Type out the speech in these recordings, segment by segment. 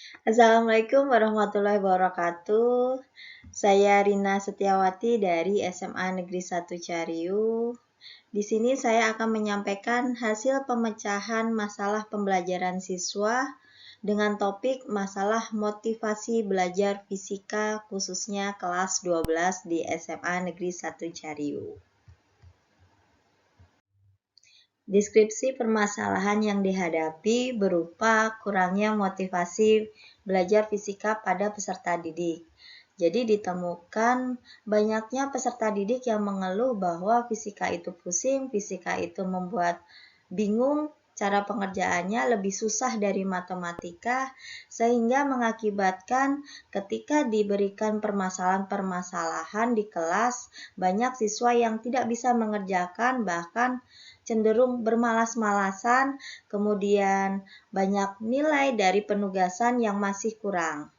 Assalamualaikum warahmatullahi wabarakatuh. Saya Rina Setiawati dari SMA Negeri 1 Cariu. Di sini saya akan menyampaikan hasil pemecahan masalah pembelajaran siswa dengan topik masalah motivasi belajar fisika khususnya kelas 12 di SMA Negeri 1 Cariu. Deskripsi permasalahan yang dihadapi berupa kurangnya motivasi belajar fisika pada peserta didik. Jadi ditemukan banyaknya peserta didik yang mengeluh bahwa fisika itu pusing, fisika itu membuat bingung, cara pengerjaannya lebih susah dari matematika, sehingga mengakibatkan ketika diberikan permasalahan-permasalahan di kelas, banyak siswa yang tidak bisa mengerjakan, bahkan cenderung bermalas-malasan, kemudian banyak nilai dari penugasan yang masih kurang.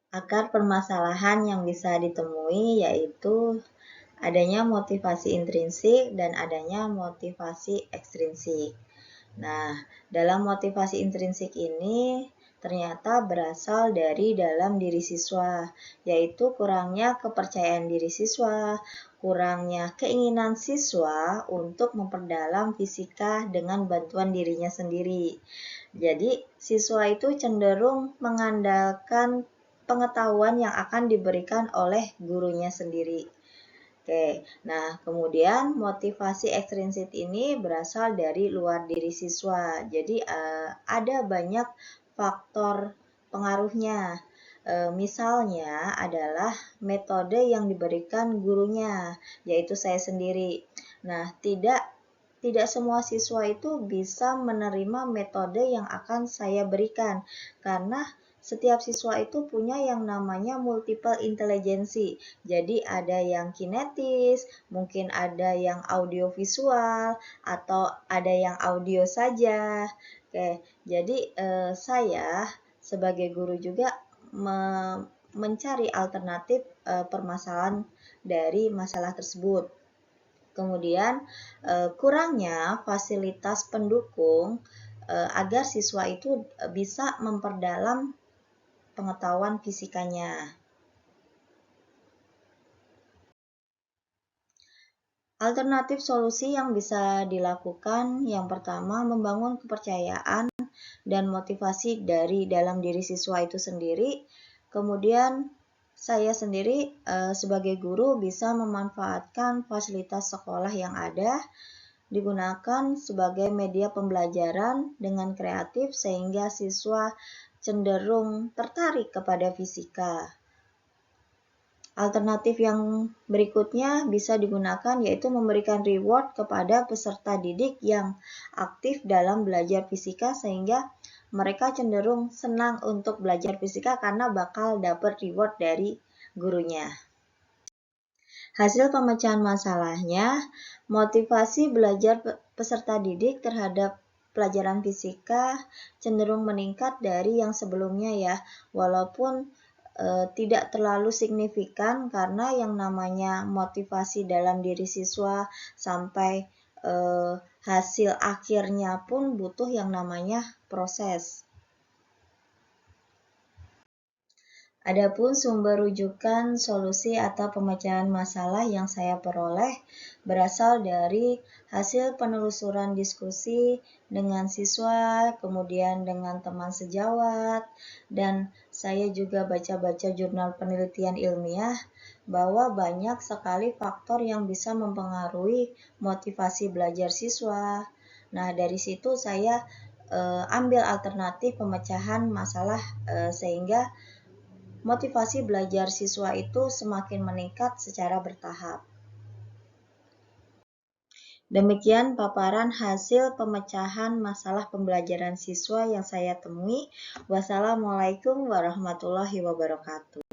Akar permasalahan yang bisa ditemui yaitu adanya motivasi intrinsik dan adanya motivasi ekstrinsik. Nah, dalam motivasi intrinsik ini ternyata berasal dari dalam diri siswa, yaitu kurangnya kepercayaan diri siswa, kurangnya keinginan siswa untuk memperdalam fisika dengan bantuan dirinya sendiri. Jadi, siswa itu cenderung mengandalkan pengetahuan yang akan diberikan oleh gurunya sendiri. Oke, nah kemudian motivasi ekstrinsik ini berasal dari luar diri siswa. Jadi ada banyak faktor pengaruhnya. Misalnya adalah metode yang diberikan gurunya, yaitu saya sendiri. Nah, tidak semua siswa itu bisa menerima metode yang akan saya berikan karena setiap siswa itu punya yang namanya multiple intelijensi. Jadi ada yang kinetis, mungkin ada yang audiovisual, atau ada yang audio saja. Oke, jadi saya sebagai guru juga mencari alternatif permasalahan dari masalah tersebut. Kemudian kurangnya fasilitas pendukung agar siswa itu bisa memperdalam pengetahuan fisikanya. Alternatif solusi yang bisa dilakukan yang pertama membangun kepercayaan dan motivasi dari dalam diri siswa itu sendiri. Kemudian saya sendiri sebagai guru bisa memanfaatkan fasilitas sekolah yang ada digunakan sebagai media pembelajaran dengan kreatif sehingga siswa cenderung tertarik kepada fisika. Alternatif yang berikutnya bisa digunakan yaitu memberikan reward kepada peserta didik yang aktif dalam belajar fisika sehingga mereka cenderung senang untuk belajar fisika karena bakal dapat reward dari gurunya. Hasil pemecahan masalahnya, motivasi belajar peserta didik terhadap pelajaran fisika cenderung meningkat dari yang sebelumnya ya, walaupun tidak terlalu signifikan karena yang namanya motivasi dalam diri siswa sampai hasil akhirnya pun butuh yang namanya proses. Adapun sumber rujukan solusi atau pemecahan masalah yang saya peroleh berasal dari hasil penelusuran diskusi dengan siswa, kemudian dengan teman sejawat, dan saya juga baca-baca jurnal penelitian ilmiah bahwa banyak sekali faktor yang bisa mempengaruhi motivasi belajar siswa. Nah, dari situ saya ambil alternatif pemecahan masalah sehingga motivasi belajar siswa itu semakin meningkat secara bertahap. Demikian paparan hasil pemecahan masalah pembelajaran siswa yang saya temui. Wassalamualaikum warahmatullahi wabarakatuh.